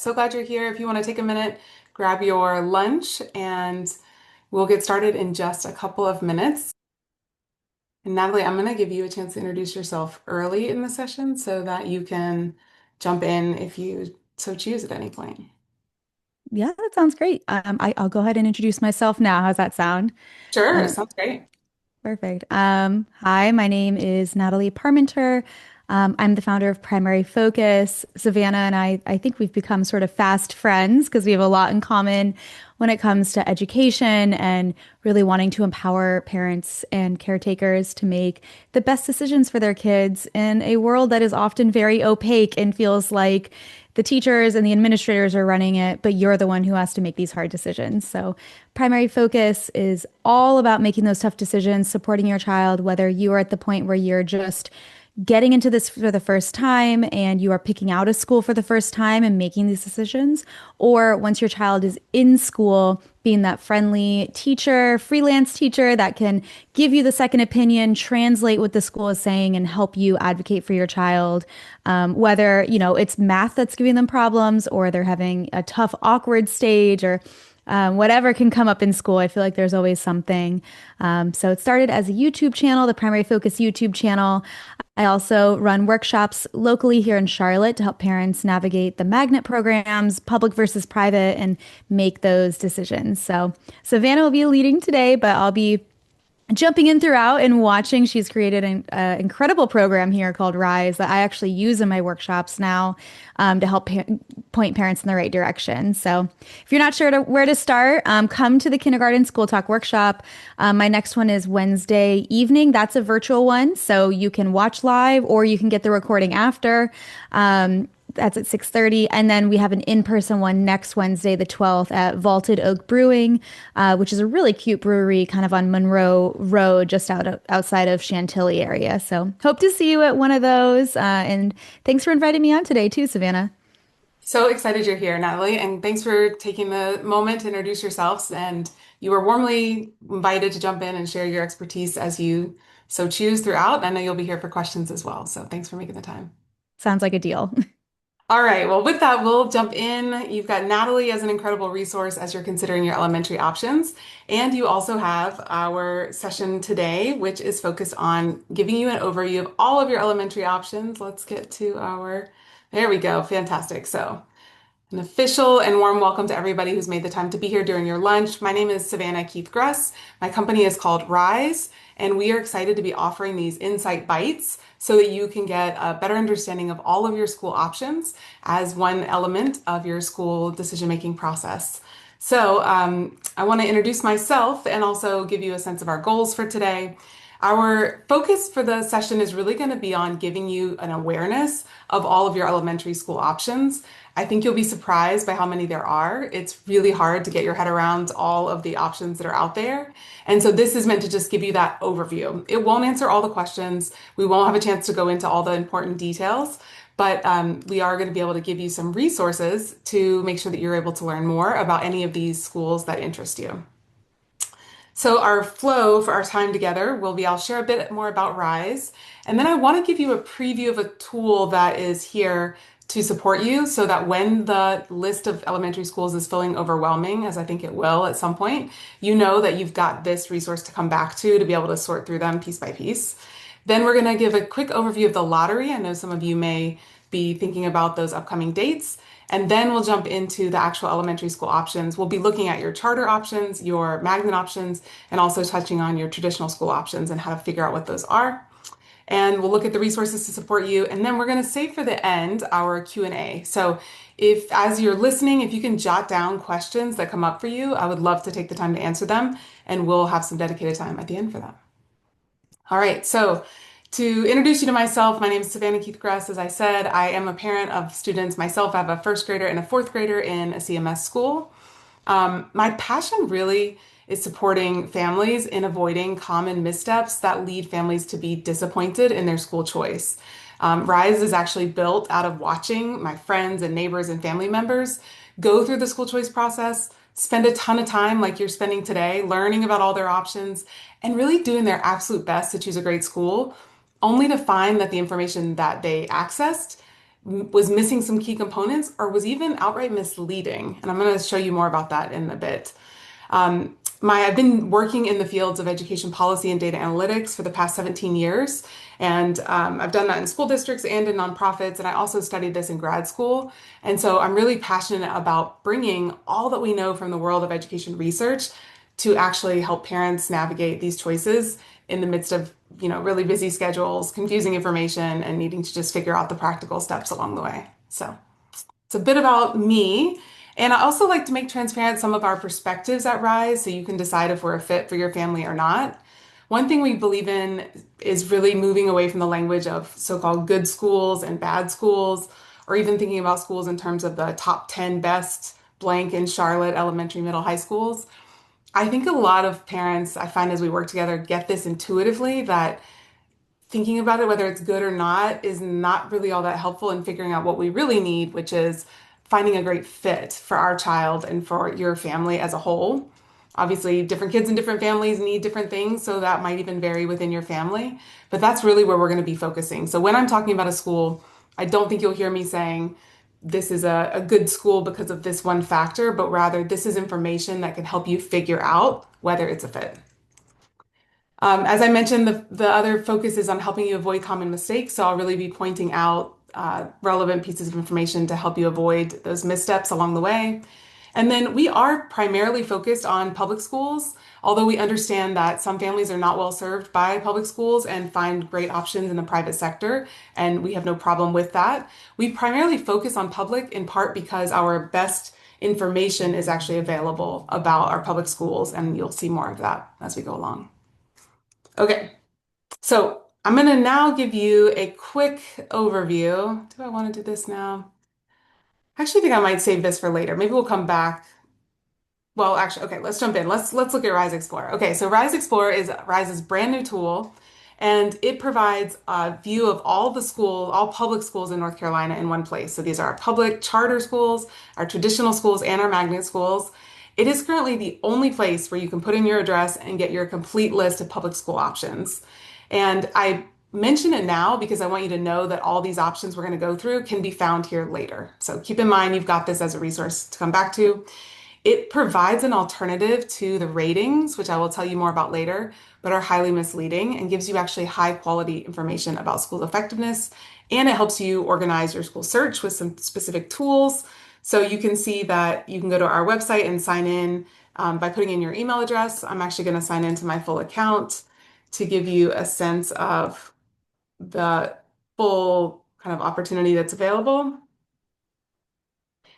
So glad you're here. If you want to take a minute, grab your lunch and we'll get started in just a couple of minutes. And Natalie, I'm going to give you a chance to introduce yourself early in the session so that you can jump in if you so choose at any point. Yeah, that sounds great. I'll go ahead and introduce myself now. How's that sound? Sure, Uh, sounds great. Perfect. Hi, my name is Natalie Parmenter. I'm the founder of Primary Focus. Savannah and I think we've become sort of fast friends because we have a lot in common when it comes to education and really wanting to empower parents and caretakers to make the best decisions for their kids in a world that is often very opaque and feels like the teachers and the administrators are running it, but you're the one who has to make these hard decisions. So, primary focus is all about making those tough decisions, supporting your child, whether you are at the point where you're just getting into this for the first time and you are picking out a school for the first time and making these decisions, or once your child is in school, being that friendly teacher, freelance teacher that can give you the second opinion, translate what the school is saying, and help you advocate for your child. Whether, it's math that's giving them problems or they're having a tough, awkward stage or whatever can come up in school. I feel like there's always something. So it started as a YouTube channel, the Primary Focus YouTube channel. I also run workshops locally here in Charlotte to help parents navigate the magnet programs, public versus private, and make those decisions. So Savannah will be leading today, but I'll be jumping in throughout and watching. She's created an incredible program here called RYSE that I actually use in my workshops now to help point parents in the right direction. So if you're not sure where to start, come to the Kindergarten School Talk workshop. My next one is Wednesday evening. That's a virtual one, so you can watch live or you can get the recording after. That's at 6:30. And then we have an in-person one next Wednesday, the 12th, at Vaulted Oak Brewing, which is a really cute brewery kind of on Monroe Road, just outside of Chantilly area. So hope to see you at one of those. And thanks for inviting me on today too, Savannah. So excited you're here, Natalie, and thanks for taking the moment to introduce yourselves. And you are warmly invited to jump in and share your expertise as you so choose throughout. I know you'll be here for questions as well, so thanks for making the time. Sounds like a deal. All right, well, with that, we'll jump in. You've got Natalie as an incredible resource as you're considering your elementary options. And you also have our session today, which is focused on giving you an overview of all of your elementary options. Let's get to there we go, fantastic. So, an official and warm welcome to everybody who's made the time to be here during your lunch. My name is Savannah Keith Gress. My company is called RYSE, and we are excited to be offering these insight bites so that you can get a better understanding of all of your school options as one element of your school decision-making process. So I want to introduce myself and also give you a sense of our goals for today. Our focus for the session is really going to be on giving you an awareness of all of your elementary school options. I think you'll be surprised by how many there are. It's really hard to get your head around all of the options that are out there. And so this is meant to just give you that overview. It won't answer all the questions. We won't have a chance to go into all the important details, but we are going to be able to give you some resources to make sure that you're able to learn more about any of these schools that interest you. So our flow for our time together will be, I'll share a bit more about RYSE, and then I want to give you a preview of a tool that is here to support you so that when the list of elementary schools is feeling overwhelming, as I think it will at some point, you know that you've got this resource to come back to be able to sort through them piece by piece. Then we're going to give a quick overview of the lottery. I know some of you may be thinking about those upcoming dates. And then we'll jump into the actual elementary school options. We'll be looking at your charter options, your magnet options, and also touching on your traditional school options and how to figure out what those are. And we'll look at the resources to support you. And then we're going to save for the end our Q&A. So if, as you're listening, if you can jot down questions that come up for you, I would love to take the time to answer them. And we'll have some dedicated time at the end for that. All right, so to introduce you to myself, my name is Savannah Keith Gress. As I said, I am a parent of students myself. I have a first grader and a fourth grader in a CMS school. My passion really is supporting families in avoiding common missteps that lead families to be disappointed in their school choice. RYSE is actually built out of watching my friends and neighbors and family members go through the school choice process, spend a ton of time like you're spending today, learning about all their options, and really doing their absolute best to choose a great school, only to find that the information that they accessed was missing some key components or was even outright misleading. And I'm going to show you more about that in a bit. I've been working in the fields of education policy and data analytics for the past 17 years. And I've done that in school districts and in nonprofits. And I also studied this in grad school. And so I'm really passionate about bringing all that we know from the world of education research to actually help parents navigate these choices in the midst of, really busy schedules, confusing information, and needing to just figure out the practical steps along the way. So it's a bit about me. And I also like to make transparent some of our perspectives at RYSE so you can decide if we're a fit for your family or not. One thing we believe in is really moving away from the language of so-called good schools and bad schools, or even thinking about schools in terms of the top 10 best blank in Charlotte elementary, middle, high schools. I think a lot of parents, I find as we work together, get this intuitively that thinking about it, whether it's good or not, is not really all that helpful in figuring out what we really need, which is finding a great fit for our child and for your family as a whole. Obviously, different kids in different families need different things, so that might even vary within your family. But that's really where we're going to be focusing. So when I'm talking about a school, I don't think you'll hear me saying this is a good school because of this one factor, but rather this is information that can help you figure out whether it's a fit. As I mentioned, the other focus is on helping you avoid common mistakes. So I'll really be pointing out relevant pieces of information to help you avoid those missteps along the way. And then we are primarily focused on public schools, although we understand that some families are not well served by public schools and find great options in the private sector, and we have no problem with that. We primarily focus on public in part because our best information is actually available about our public schools, and you'll see more of that as we go along. Okay, so I'm going to now give you a quick overview. Do I want to do this now? I actually think I might save this for later. Maybe we'll come back. Well, actually, okay, let's jump in. Let's look at RYSE Explorer. Okay, so RYSE Explorer is RYSE's brand new tool, and it provides a view of all the schools, all public schools in North Carolina in one place. So these are our public charter schools, our traditional schools, and our magnet schools. It is currently the only place where you can put in your address and get your complete list of public school options. And I mention it now because I want you to know that all these options we're going to go through can be found here later. So keep in mind you've got this as a resource to come back to. It provides an alternative to the ratings, which I will tell you more about later, but are highly misleading and gives you actually high quality information about school effectiveness. And it helps you organize your school search with some specific tools. So you can see that you can go to our website and sign in by putting in your email address. I'm actually going to sign into my full account to give you a sense of the full kind of opportunity that's available.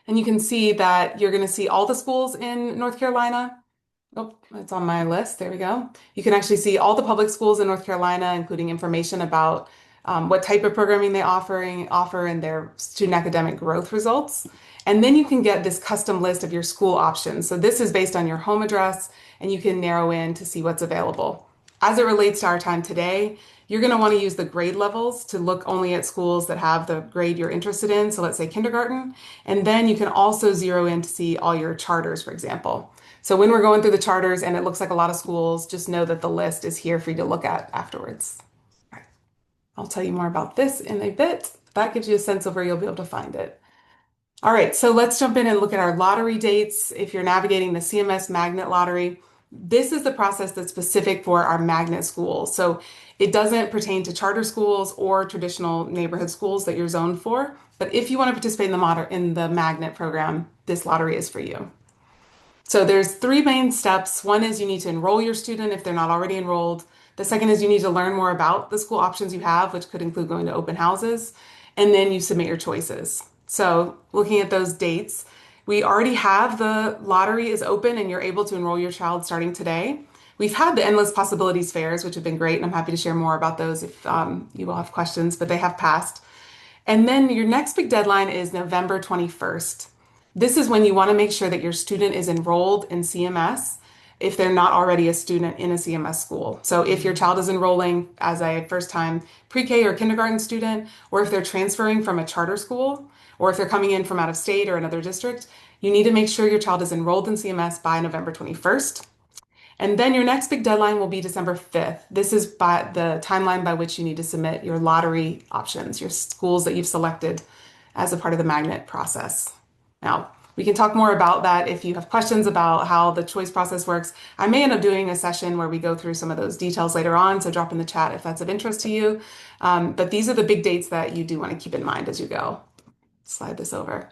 And you can see that you're going to see all the schools in North Carolina. Oh, it's on my list. There we go. You can actually see all the public schools in North Carolina, including information about what type of programming they offer and their student academic growth results. And then you can get this custom list of your school options. So this is based on your home address, and you can narrow in to see what's available. As it relates to our time today, you're going to want to use the grade levels to look only at schools that have the grade you're interested in. So let's say kindergarten. And then you can also zero in to see all your charters, for example. So when we're going through the charters and it looks like a lot of schools, just know that the list is here for you to look at afterwards. All right. I'll tell you more about this in a bit. That gives you a sense of where you'll be able to find it. All right, so let's jump in and look at our lottery dates. If you're navigating the CMS Magnet Lottery, this is the process that's specific for our magnet schools. So it doesn't pertain to charter schools or traditional neighborhood schools that you're zoned for. But if you want to participate in the magnet program, this lottery is for you. So there's three main steps. One is you need to enroll your student if they're not already enrolled. The second is you need to learn more about the school options you have, which could include going to open houses. And then you submit your choices. So looking at those dates, we already have the lottery is open and you're able to enroll your child starting today. We've had the Endless Possibilities fairs, which have been great, and I'm happy to share more about those if you will have questions, but they have passed. And then your next big deadline is November 21st. This is when you want to make sure that your student is enrolled in CMS if they're not already a student in a CMS school. So if your child is enrolling as a first-time pre-K or kindergarten student, or if they're transferring from a charter school, or if they're coming in from out of state or another district, you need to make sure your child is enrolled in CMS by November 21st. And then your next big deadline will be December 5th. This is by the timeline by which you need to submit your lottery options, your schools that you've selected as a part of the magnet process. Now, we can talk more about that if you have questions about how the choice process works. I may end up doing a session where we go through some of those details later on, so drop in the chat if that's of interest to you. But these are the big dates that you do want to keep in mind as you go. Slide this over.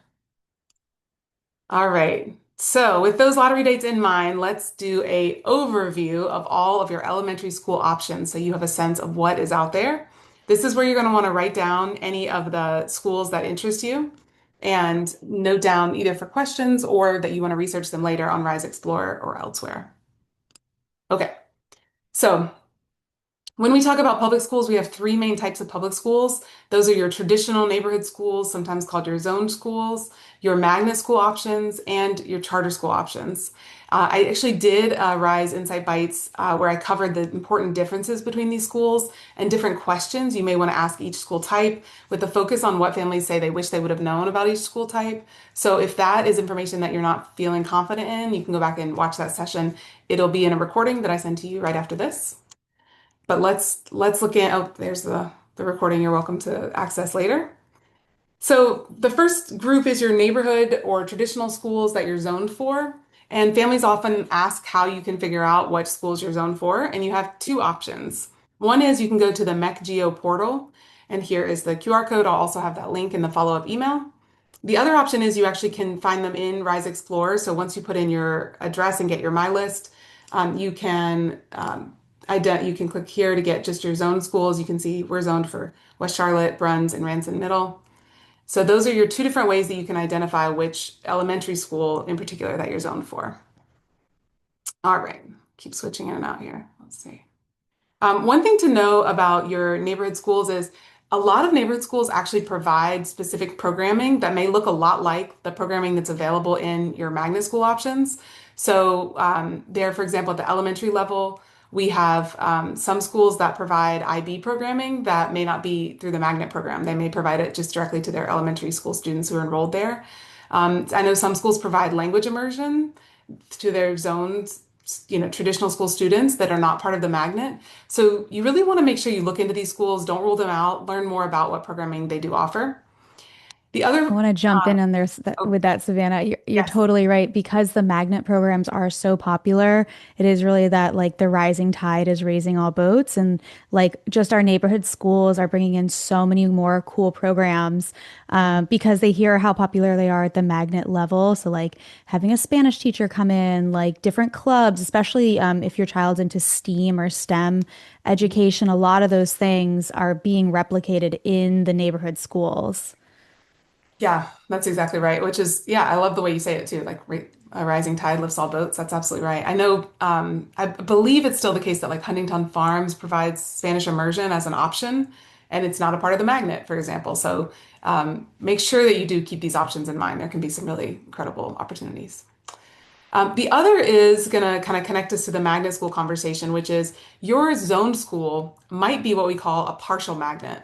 All right. So with those lottery dates in mind, let's do a overview of all of your elementary school options so you have a sense of what is out there. This is where you're going to want to write down any of the schools that interest you and note down either for questions or that you want to research them later on RYSE Explorer or elsewhere. Okay. So when we talk about public schools, we have three main types of public schools. Those are your traditional neighborhood schools, sometimes called your zone schools, your magnet school options, and your charter school options. I actually did RYSE Insight Bites where I covered the important differences between these schools and different questions you may want to ask each school type with the focus on what families say they wish they would have known about each school type. So if that is information that you're not feeling confident in, you can go back and watch that session. It'll be in a recording that I send to you right after this. But let's look at, oh, there's the recording you're welcome to access later. So the first group is your neighborhood or traditional schools that you're zoned for. And families often ask how you can figure out what schools you're zoned for. And you have two options. One is you can go to the MECGeo portal, and here is the QR code. I'll also have that link in the follow-up email. The other option is you actually can find them in RYSE Explorer. So once you put in your address and get your My List, you can click here to get just your zone schools. You can see we're zoned for West Charlotte, Bruns, and Ranson Middle. So those are your two different ways that you can identify which elementary school in particular that you're zoned for. All right, keep switching in and out here. Let's see. One thing to know about your neighborhood schools is a lot of neighborhood schools actually provide specific programming that may look a lot like the programming that's available in your magnet school options. So there, for example, at the elementary level, we have some schools that provide IB programming that may not be through the magnet program. They may provide it just directly to their elementary school students who are enrolled there. I know some schools provide language immersion to their zones, traditional school students that are not part of the magnet. So you really want to make sure you look into these schools, don't rule them out, learn more about what programming they do offer. The other, I want to jump in on there oh, with that, Savannah. You're yes. totally right. Because the magnet programs are so popular, it is really that like the rising tide is raising all boats. And like just our neighborhood schools are bringing in so many more cool programs because they hear how popular they are at the magnet level. So like having a Spanish teacher come in, like different clubs, especially if your child's into STEAM or STEM education, a lot of those things are being replicated in the neighborhood schools. Yeah, that's exactly right. Which is, yeah, I love the way you say it too. Like a rising tide lifts all boats. That's absolutely right. I know, I believe it's still the case that like Huntington Farms provides Spanish immersion as an option, and it's not a part of the magnet, for example. So make sure that you do keep these options in mind. There can be some really incredible opportunities. The other is going to kind of connect us to the magnet school conversation, which is your zoned school might be what we call a partial magnet.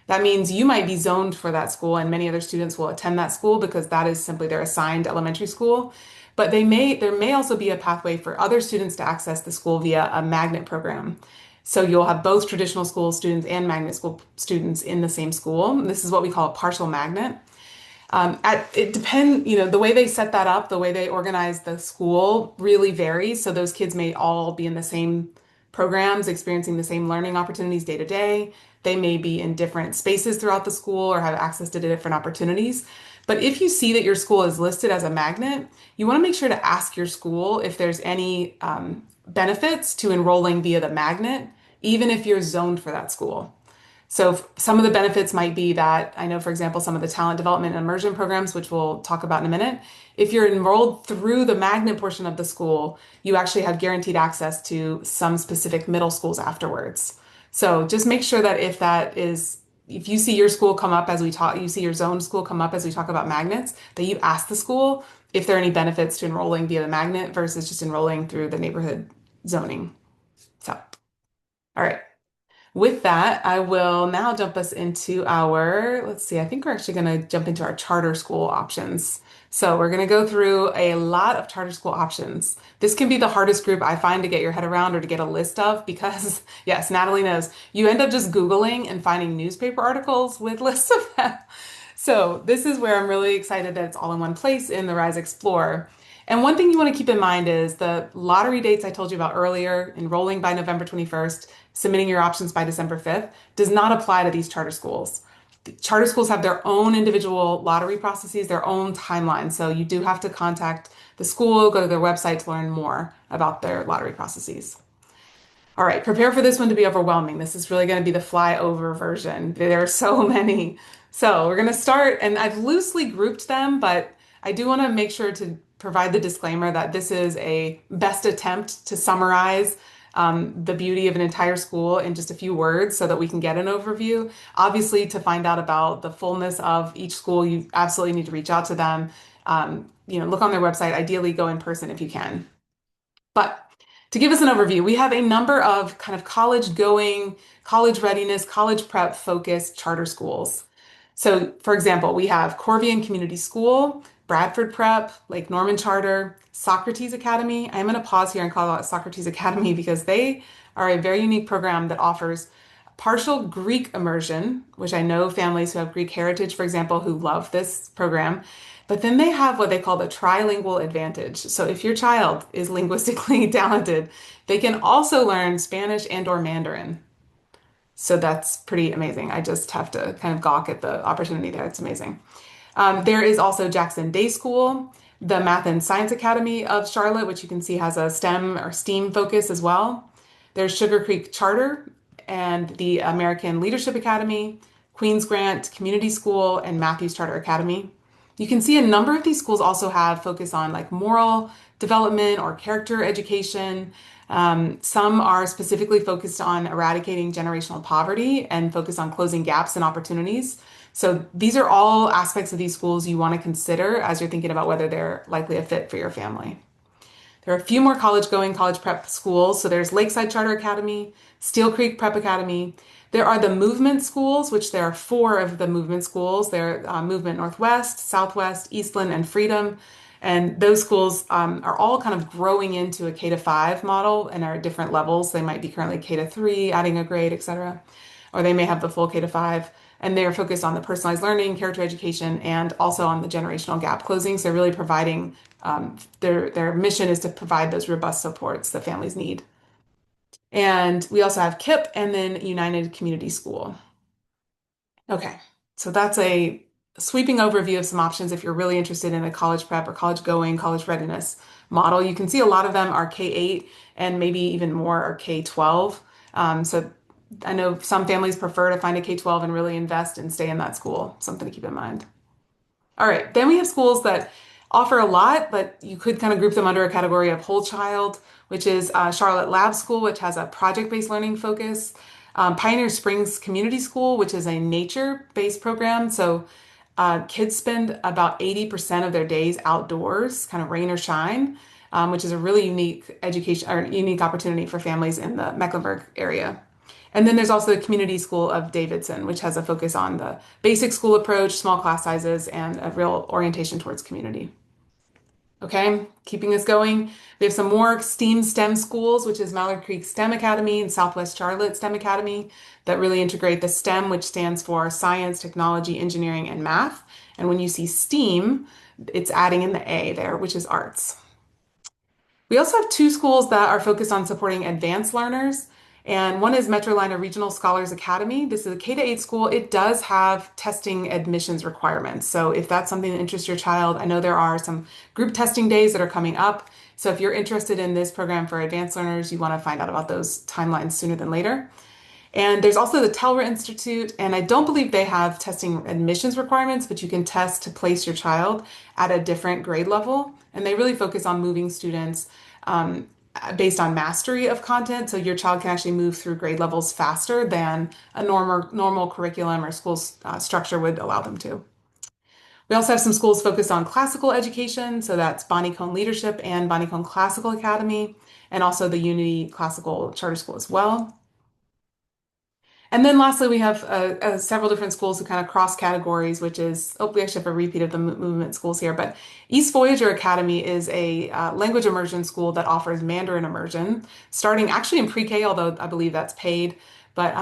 That means you might be zoned for that school, and many other students will attend that school because that is simply their assigned elementary school. But there may also be a pathway for other students to access the school via a magnet program. So you'll have both traditional school students and magnet school students in the same school. This is what we call a partial magnet. It depends, the way they set that up, the way they organize the school really varies. So those kids may all be in the same programs, experiencing the same learning opportunities day to day. They may be in different spaces throughout the school or have access to different opportunities. But if you see that your school is listed as a magnet, you want to make sure to ask your school if there's any benefits to enrolling via the magnet, even if you're zoned for that school. So some of the benefits might be that I know, for example, some of the talent development and immersion programs, which we'll talk about in a minute, if you're enrolled through the magnet portion of the school, you actually have guaranteed access to some specific middle schools afterwards. So just make sure that if you see your school come up as we talk, you see your zone school come up as we talk about magnets, that you ask the school if there are any benefits to enrolling via the magnet versus just enrolling through the neighborhood zoning. So, all right. With that, I will now jump us into let's see, I think we're actually going to jump into our charter school options. So we're going to go through a lot of charter school options. This can be the hardest group I find to get your head around or to get a list of because, yes, Natalie knows, you end up just Googling and finding newspaper articles with lists of them. So this is where I'm really excited that it's all in one place in the RYSE Explorer. And one thing you want to keep in mind is the lottery dates I told you about earlier, enrolling by November 21st, submitting your options by December 5th, does not apply to these charter schools. Charter schools have their own individual lottery processes, their own timeline. So you do have to contact the school, go to their website to learn more about their lottery processes. All right, prepare for this one to be overwhelming. This is really going to be the flyover version. There are so many. So we're going to start, and I've loosely grouped them, but I do want to make sure to provide the disclaimer that this is a best attempt to summarize the beauty of an entire school in just a few words so that we can get an overview. Obviously, to find out about the fullness of each school, you absolutely need to reach out to them. Look on their website, ideally go in person if you can. But to give us an overview, we have a number of kind of college going, college readiness, college prep focused charter schools. So, for example, we have Corvian Community School, Bradford Prep, Lake Norman Charter, Socrates Academy. I'm going to pause here and call out Socrates Academy because they are a very unique program that offers partial Greek immersion, which I know families who have Greek heritage, for example, who love this program. But then they have what they call the trilingual advantage. So if your child is linguistically talented, they can also learn Spanish and or Mandarin. So that's pretty amazing. I just have to kind of gawk at the opportunity there. It's amazing. There is also Jackson Day School, the Math and Science Academy of Charlotte, which you can see has a STEM or STEAM focus as well. There's Sugar Creek Charter and the American Leadership Academy, Queens Grant Community School, and Matthews Charter Academy. You can see a number of these schools also have focus on like moral development or character education. Some are specifically focused on eradicating generational poverty and focus on closing gaps and opportunities. So these are all aspects of these schools you want to consider as you're thinking about whether they're likely a fit for your family. There are a few more college going, college prep schools. So there's Lakeside Charter Academy, Steel Creek Prep Academy. There are the movement schools, which there are four of the movement schools. They're Movement Northwest, Southwest, Eastland, and Freedom. And those schools are all kind of growing into a K to 5 model and are at different levels. They might be currently K to 3, adding a grade, et cetera. Or they may have the full K to 5. And they're focused on the personalized learning, character education, and also on the generational gap closing. So they're really providing their mission is to provide those robust supports that families need. And we also have KIP and then United Community School. Okay, so that's a sweeping overview of some options if you're really interested in a college prep or college going, college readiness model. You can see a lot of them are K-8 and maybe even more are K-12. So I know some families prefer to find a K-12 and really invest and stay in that school. Something to keep in mind. All right, then we have schools that offer a lot, but you could kind of group them under a category of whole child, which is Charlotte Lab School, which has a project-based learning focus. Pioneer Springs Community School, which is a nature-based program. So kids spend about 80% of their days outdoors, kind of rain or shine, which is a really unique education or unique opportunity for families in the Mecklenburg area. And then there's also the Community School of Davidson, which has a focus on the basic school approach, small class sizes, and a real orientation towards community. Okay, keeping us going, we have some more STEM schools, which is Mallard Creek STEM Academy and Southwest Charlotte STEM Academy, that really integrate the STEM, which stands for science, technology, engineering, and math. And when you see STEAM, it's adding in the A there, which is arts. We also have two schools that are focused on supporting advanced learners. And one is Metrolina Regional Scholars Academy. This is a K-8 school. It does have testing admissions requirements. So if that's something that interests your child, I know there are some group testing days that are coming up. So if you're interested in this program for advanced learners, you want to find out about those timelines sooner than later. And there's also the Telra Institute, and I don't believe they have testing admissions requirements, but you can test to place your child at a different grade level. And they really focus on moving students based on mastery of content. So your child can actually move through grade levels faster than a normal curriculum or school structure would allow them to. We also have some schools focused on classical education. So that's Bonnie Cone Leadership and Bonnie Cone Classical Academy, and also the Unity Classical Charter School as well. And then lastly, we have several different schools who kind of cross categories, which is, oh, we actually have a repeat of the movement schools here, but East Voyager Academy is a language immersion school that offers Mandarin immersion, starting actually in pre-K, although I believe that's paid. but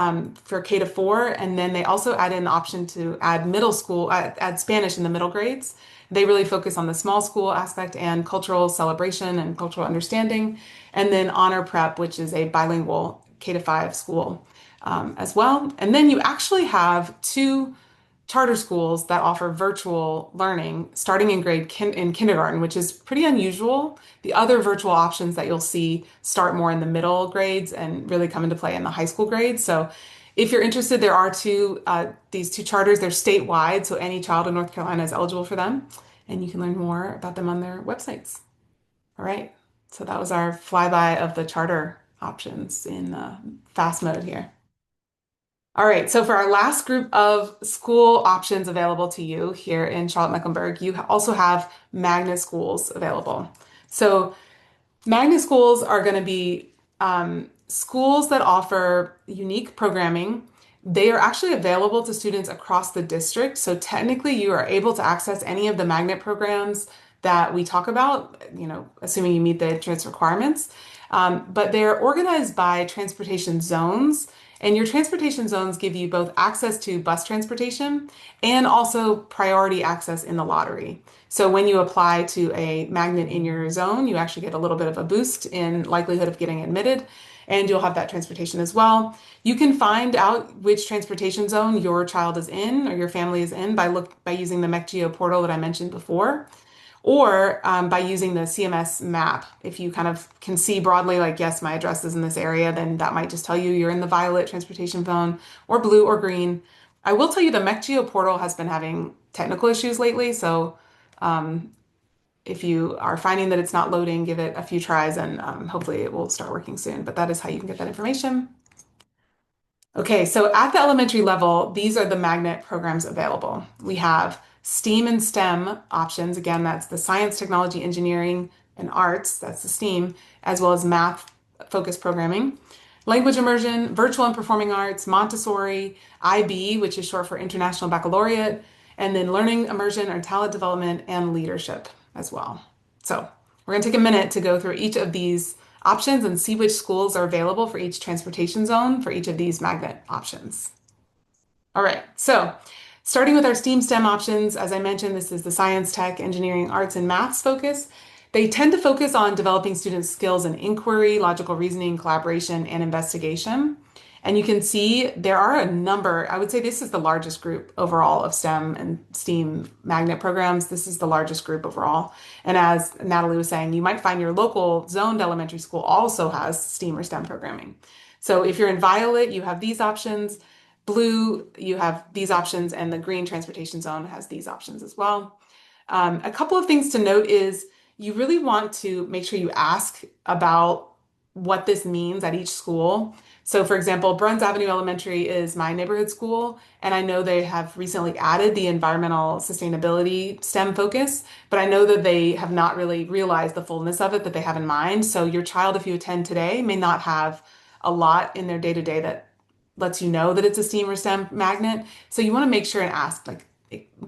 for K to 4. And then they also add in the option to add middle school, add Spanish in the middle grades. They really focus on the small school aspect and cultural celebration and cultural understanding. And then Honor Prep, which is a bilingual K to 5 school as well. And then you actually have two charter schools that offer virtual learning starting in kindergarten, which is pretty unusual. The other virtual options that you'll see start more in the middle grades and really come into play in the high school grades. So if you're interested, there are these two charters. They're statewide, so any child in North Carolina is eligible for them, and you can learn more about them on their websites. All right, so that was our flyby of the charter options in fast mode here. All right, so for our last group of school options available to you here in Charlotte-Mecklenburg, you also have magnet schools available. So magnet schools are going to be schools that offer unique programming. They are actually available to students across the district. So technically, you are able to access any of the magnet programs that we talk about, assuming you meet the entrance requirements. But they're organized by transportation zones. And your transportation zones give you both access to bus transportation and also priority access in the lottery. So when you apply to a magnet in your zone, you actually get a little bit of a boost in likelihood of getting admitted, and you'll have that transportation as well. You can find out which transportation zone your child is in or your family is in by using the MecGeo portal that I mentioned before, or by using the CMS map. If you kind of can see broadly, like, yes, my address is in this area, then that might just tell you you're in the violet transportation zone or blue or green. I will tell you the MecGeo portal has been having technical issues lately. So if you are finding that it's not loading, give it a few tries and hopefully it will start working soon. But that is how you can get that information. Okay, so at the elementary level, these are the magnet programs available. We have STEAM and STEM options. Again, that's the science, technology, engineering, and arts. That's the STEAM, as well as math focused programming. Language immersion, virtual and performing arts, Montessori, IB, which is short for International Baccalaureate, and then learning immersion or talent development and leadership as well. So we're going to take a minute to go through each of these options and see which schools are available for each transportation zone for each of these magnet options. All right, so starting with our STEAM STEM options, as I mentioned, this is the science, tech, engineering, arts, and maths focus. They tend to focus on developing students' skills in inquiry, logical reasoning, collaboration, and investigation. And you can see there are a number, I would say this is the largest group overall of STEM and STEAM magnet programs. This is the largest group overall. And as Natalie was saying, you might find your local zoned elementary school also has STEAM or STEM programming. So if you're in violet, you have these options. Blue, you have these options, and the green transportation zone has these options as well. A couple of things to note is you really want to make sure you ask about what this means at each school. So for example, Bruns Avenue Elementary is my neighborhood school, and I know they have recently added the environmental sustainability STEM focus, but I know that they have not really realized the fullness of it that they have in mind. So your child, if you attend today, may not have a lot in their day-to-day that lets you know that it's a STEAM or STEM magnet. So you want to make sure and ask, like,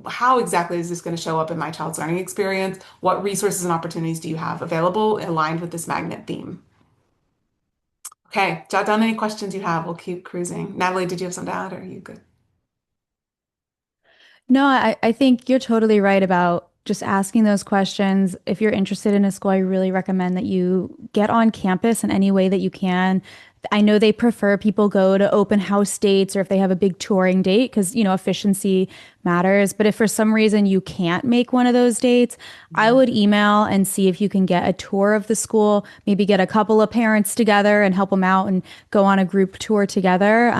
how exactly is this going to show up in my child's learning experience? What resources and opportunities do you have available aligned with this magnet theme? Okay, jot down any questions you have. We'll keep cruising. Natalie, did you have something to add, or are you good? No, I think you're totally right about just asking those questions. If you're interested in a school, I really recommend that you get on campus in any way that you can. I know they prefer people go to open house dates or if they have a big touring date because, efficiency matters. But if for some reason you can't make one of those dates, I would email and see if you can get a tour of the school, maybe get a couple of parents together and help them out and go on a group tour together.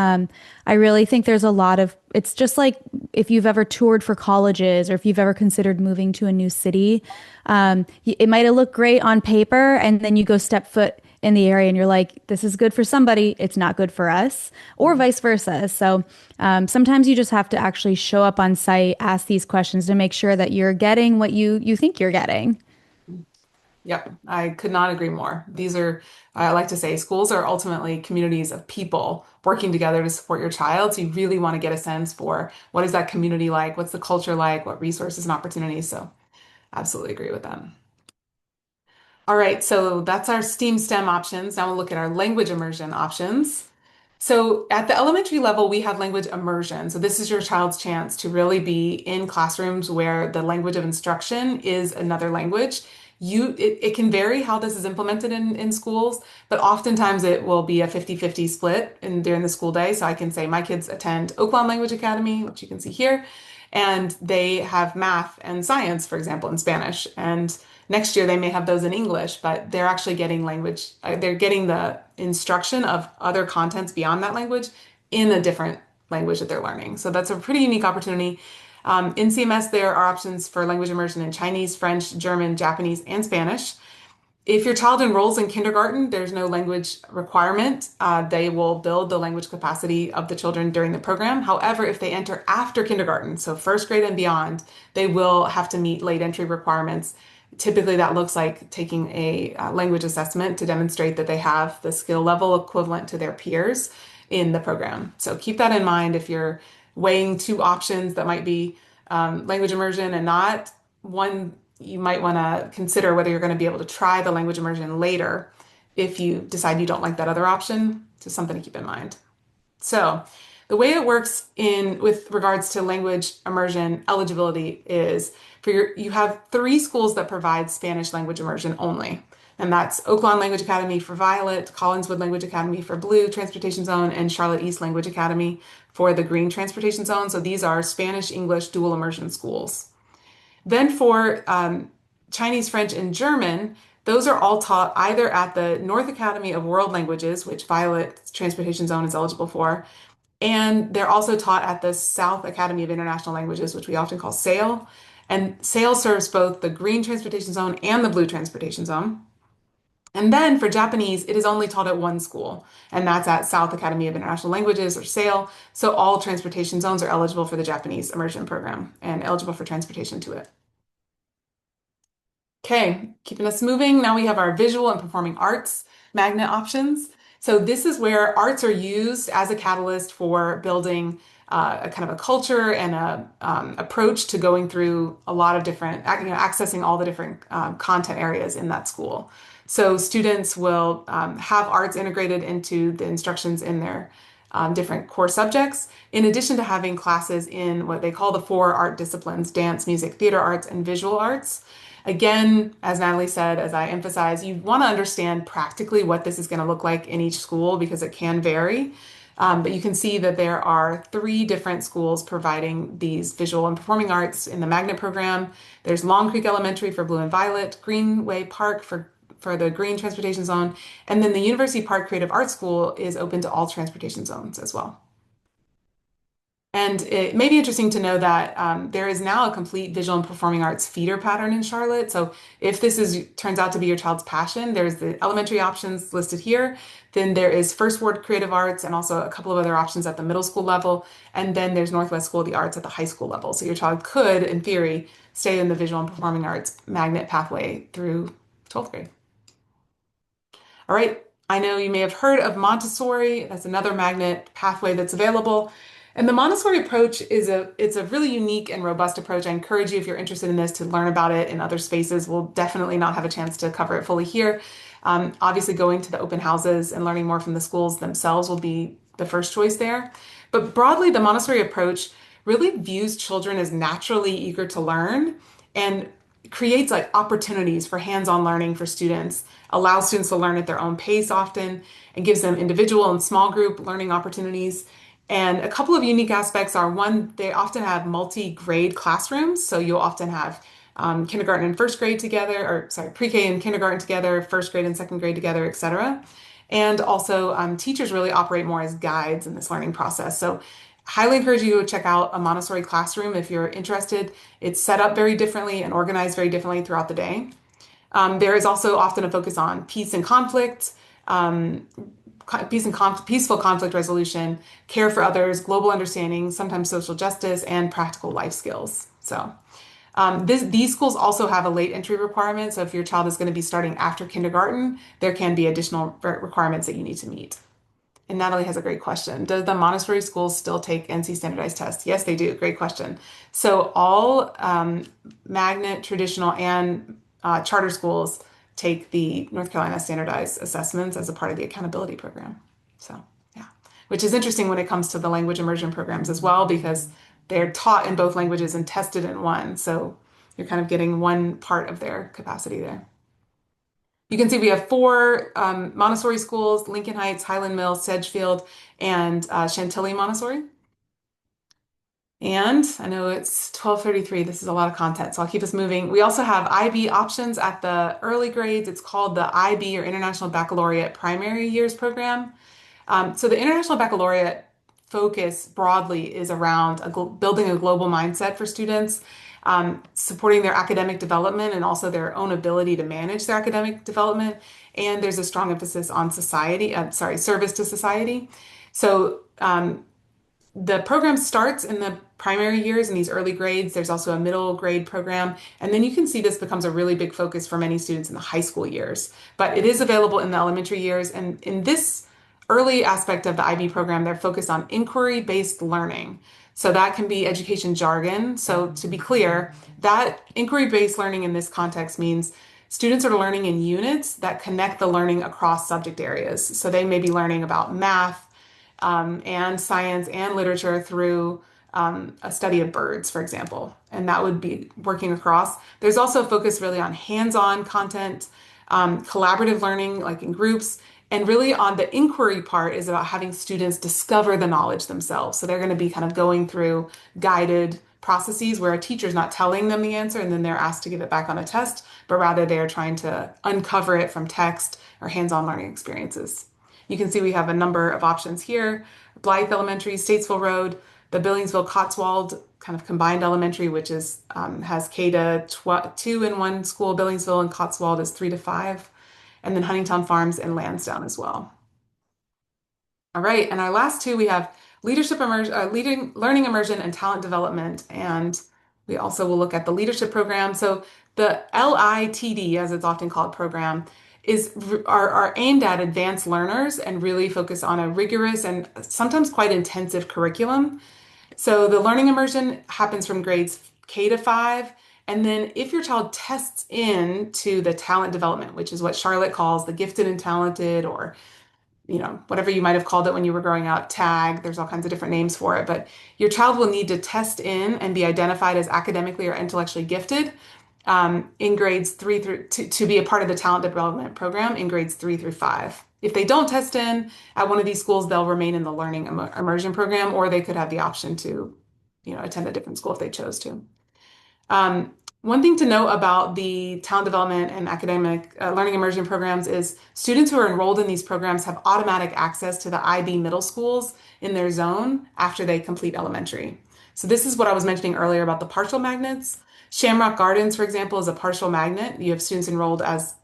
I really think there's a lot of, it's just like if you've ever toured for colleges or if you've ever considered moving to a new city, it might look great on paper and then you go step foot in the area and you're like, this is good for somebody, it's not good for us, or vice versa. So sometimes you just have to actually show up on site, ask these questions to make sure that you're getting what you think you're getting. Yep, I could not agree more. I like to say, schools are ultimately communities of people working together to support your child. So you really want to get a sense for what is that community like? What's the culture like? What resources and opportunities? So absolutely agree with that. All right, so that's our STEAM STEM options. Now we'll look at our language immersion options. So at the elementary level, we have language immersion. So this is your child's chance to really be in classrooms where the language of instruction is another language. It can vary how this is implemented in schools, but oftentimes it will be a 50-50 split during the school day. So I can say my kids attend Oakland Language Academy, which you can see here, and they have math and science, for example, in Spanish. And next year they may have those in English, but they're actually getting they're getting the instruction of other contents beyond that language in a different language that they're learning. So that's a pretty unique opportunity. In CMS, there are options for language immersion in Chinese, French, German, Japanese, and Spanish. If your child enrolls in kindergarten, there's no language requirement. They will build the language capacity of the children during the program. However, if they enter after kindergarten, so first grade and beyond, they will have to meet late entry requirements. Typically, that looks like taking a language assessment to demonstrate that they have the skill level equivalent to their peers in the program. So keep that in mind if you're weighing two options that might be language immersion and not. One, you might want to consider whether you're going to be able to try the language immersion later if you decide you don't like that other option. Just something to keep in mind. So the way it works in with regards to language immersion eligibility is you have three schools that provide Spanish language immersion only. And that's Oakland Language Academy for Violet, Collinswood Language Academy for Blue Transportation Zone, and Charlotte East Language Academy for the Green Transportation Zone. So these are Spanish, English, dual immersion schools. Then for Chinese, French, and German, those are all taught either at the North Academy of World Languages, which Violet Transportation Zone is eligible for, and they're also taught at the South Academy of International Languages, which we often call SAIL. And SAIL serves both the Green Transportation Zone and the Blue Transportation Zone. And then for Japanese, it is only taught at one school, and that's at South Academy of International Languages or SAIL. So all transportation zones are eligible for the Japanese immersion program and eligible for transportation to it. Okay, keeping us moving. Now we have our visual and performing arts magnet options. So this is where arts are used as a catalyst for building a kind of a culture and a approach to going through a lot of different, accessing all the different content areas in that school. So students will have arts integrated into the instructions in their different core subjects, in addition to having classes in what they call the four art disciplines: dance, music, theater arts, and visual arts. Again, as Natalie said, as I emphasize, you want to understand practically what this is going to look like in each school because it can vary. But you can see that there are three different schools providing these visual and performing arts in the magnet program. There's Long Creek Elementary for Blue and Violet, Greenway Park for the Green Transportation Zone, and then the University Park Creative Arts School is open to all transportation zones as well. And it may be interesting to know that there is now a complete visual and performing arts feeder pattern in Charlotte. So if turns out to be your child's passion, there's the elementary options listed here. Then there is First Ward Creative Arts and also a couple of other options at the middle school level. And then there's Northwest School of the Arts at the high school level. So your child could, in theory, stay in the visual and performing arts magnet pathway through 12th grade. All right, I know you may have heard of Montessori. That's another magnet pathway that's available. And the Montessori approach it's a really unique and robust approach. I encourage you, if you're interested in this, to learn about it in other spaces. We'll definitely not have a chance to cover it fully here. Obviously, going to the open houses and learning more from the schools themselves will be the first choice there. But broadly, the Montessori approach really views children as naturally eager to learn and creates like opportunities for hands-on learning for students, allows students to learn at their own pace often, and gives them individual and small group learning opportunities. And a couple of unique aspects are, one, they often have multi-grade classrooms. So you'll often have kindergarten and first grade together, or sorry, pre-K and kindergarten together, first grade and second grade together, et cetera. And also teachers really operate more as guides in this learning process. So highly encourage you to check out a Montessori classroom if you're interested. It's set up very differently and organized very differently throughout the day. There is also often a focus on peace and conflict, peaceful conflict resolution, care for others, global understanding, sometimes social justice, and practical life skills. So these schools also have a late entry requirement. So if your child is going to be starting after kindergarten, there can be additional requirements that you need to meet. And Natalie has a great question. Do the Montessori schools still take NC standardized tests? Yes, they do. Great question. So all magnet, traditional, and charter schools take the North Carolina standardized assessments as a part of the accountability program. So yeah. which is interesting when it comes to the language immersion programs as well, because they're taught in both languages and tested in one. So you're kind of getting one part of their capacity there. You can see we have four Montessori schools: Lincoln Heights, Highland Mills, Sedgefield, and Chantilly Montessori. And I know it's 12:33. This is a lot of content, so I'll keep us moving. We also have IB options at the early grades. It's called the IB, or International Baccalaureate Primary Years Program. So the International Baccalaureate focus broadly is around building a global mindset for students, supporting their academic development and also their own ability to manage their academic development. And there's a strong emphasis on service to society. So the program starts in the primary years in these early grades. There's also a middle grade program. And then you can see this becomes a really big focus for many students in the high school years. But it is available in the elementary years. And in this early aspect of the IB program, they're focused on inquiry-based learning. So that can be education jargon. So to be clear, that inquiry-based learning in this context means students are learning in units that connect the learning across subject areas. So they may be learning about math, and science and literature through a study of birds, for example. And that would be working across. There's also a focus really on hands-on content, collaborative learning, like in groups, and really on the inquiry part is about having students discover the knowledge themselves. So they're going to be kind of going through guided processes where a teacher's not telling them the answer and then they're asked to give it back on a test, but rather they are trying to uncover it from text or hands-on learning experiences. You can see we have a number of options here: Blythe Elementary, Statesville Road, the Billingsville Cotswold kind of combined elementary, which is has K to 2 in one school. Billingsville and Cotswold is 3 to 5, and then Huntington Farms and Lansdowne as well. All right, and our last two, we have learning immersion and talent development, and we also will look at the leadership program. So the LITD, as it's often called, program are aimed at advanced learners and really focus on a rigorous and sometimes quite intensive curriculum. So the learning immersion happens from grades K to 5. And then if your child tests into the talent development, which is what Charlotte calls the gifted and talented, or whatever you might have called it when you were growing up, tag, there's all kinds of different names for it, but your child will need to test in and be identified as academically or intellectually gifted in grades 3 through to be a part of the talent development program in grades 3 through 5. If they don't test in at one of these schools, they'll remain in the learning immersion program, or they could have the option to, attend a different school if they chose to. One thing to note about the talent development and academic learning immersion programs is students who are enrolled in these programs have automatic access to the IB middle schools in their zone after they complete elementary. So this is what I was mentioning earlier about the partial magnets. Shamrock Gardens, for example, is a partial magnet. You have students enrolled as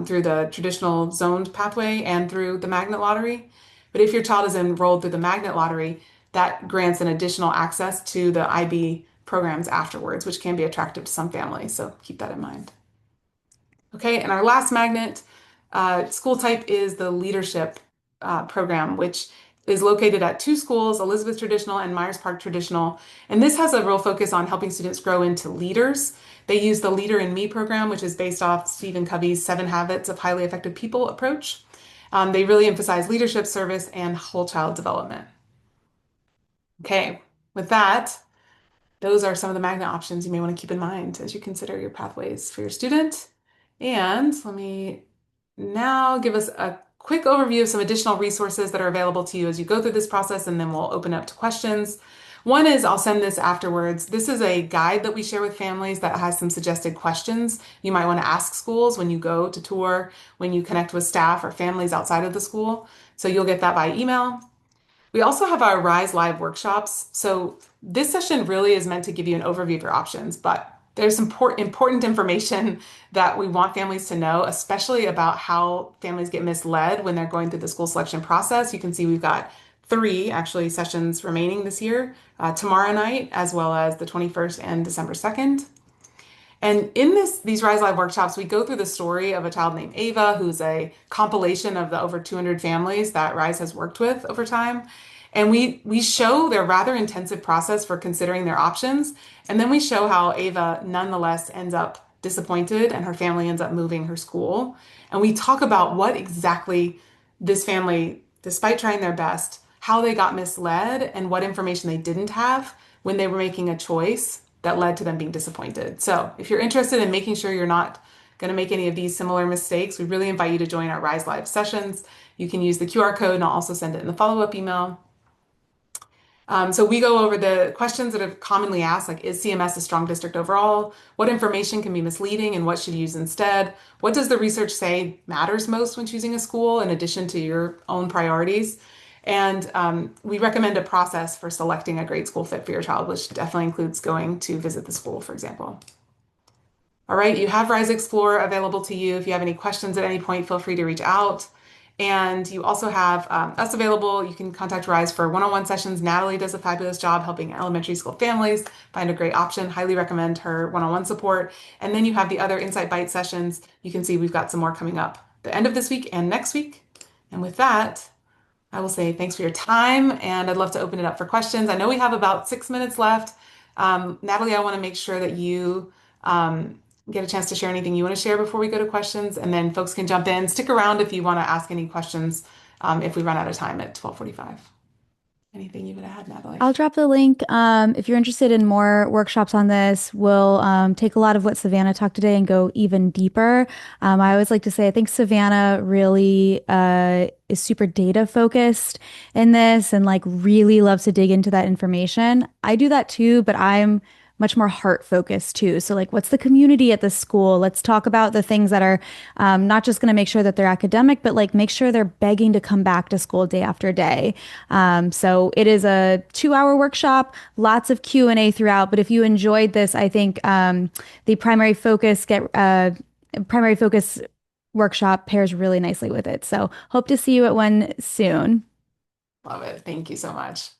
through the traditional zoned pathway and through the magnet lottery. But if your child is enrolled through the magnet lottery, that grants an additional access to the IB programs afterwards, which can be attractive to some families. So keep that in mind. Okay, and our last magnet school type is the leadership program, which is located at two schools, Elizabeth Traditional and Myers Park Traditional. And this has a real focus on helping students grow into leaders. They use the Leader in Me program, which is based off Stephen Covey's 7 Habits of Highly Effective People approach. They really emphasize leadership, service, and whole child development. Okay, with that, those are some of the magnet options you may want to keep in mind as you consider your pathways for your student. And let me now give us a quick overview of some additional resources that are available to you as you go through this process, and then we'll open up to questions. One is, I'll send this afterwards. This is a guide that we share with families that has some suggested questions you might want to ask schools when you go to tour, when you connect with staff or families outside of the school. So you'll get that by email. We also have our RYSE Live workshops. So this session really is meant to give you an overview of your options, but there's some important information that we want families to know, especially about how families get misled when they're going through the school selection process. You can see we've got 3 actually sessions remaining this year, tomorrow night, as well as the 21st and December 2nd. And in these RYSE Live workshops, we go through the story of a child named Ava, who's a compilation of the over 200 families that RYSE has worked with over time. And we show their rather intensive process for considering their options. And then we show how Ava nonetheless ends up disappointed and her family ends up moving her school. And we talk about what exactly this family, despite trying their best, how they got misled and what information they didn't have when they were making a choice that led to them being disappointed. So if you're interested in making sure you're not going to make any of these similar mistakes, we really invite you to join our RYSE Live sessions. You can use the QR code and I'll also send it in the follow-up email. So we go over the questions that are commonly asked, like is CMS a strong district overall? What information can be misleading and what should you use instead? What does the research say matters most when choosing a school in addition to your own priorities? And we recommend a process for selecting a great school fit for your child, which definitely includes going to visit the school, for example. All right, you have RYSE Explorer available to you. If you have any questions at any point, feel free to reach out. And you also have us available. You can contact RYSE for one-on-one sessions. Natalie does a fabulous job helping elementary school families find a great option. Highly recommend her one-on-one support. And then you have the other Insight Bite sessions. You can see we've got some more coming up the end of this week and next week. And with that, I will say thanks for your time, and I'd love to open it up for questions. I know we have about 6 minutes left. Natalie, I want to make sure that you get a chance to share anything you want to share before we go to questions, and then folks can jump in. Stick around if you want to ask any questions if we run out of time at 12:45. Anything you would add, Natalie? I'll drop the link. If you're interested in more workshops on this, we'll take a lot of what Savannah talked today and go even deeper. I always like to say I think Savannah really is super data focused in this and like really loves to dig into that information. I do that too, but I'm much more heart focused too. So like, what's the community at the school? Let's talk about the things that are not just going to make sure that they're academic, but like make sure they're begging to come back to school day after day. So it is a 2-hour workshop, lots of Q&A throughout. But if you enjoyed this, I think the primary focus workshop pairs really nicely with it. So hope to see you at one soon. Love it. Thank you so much.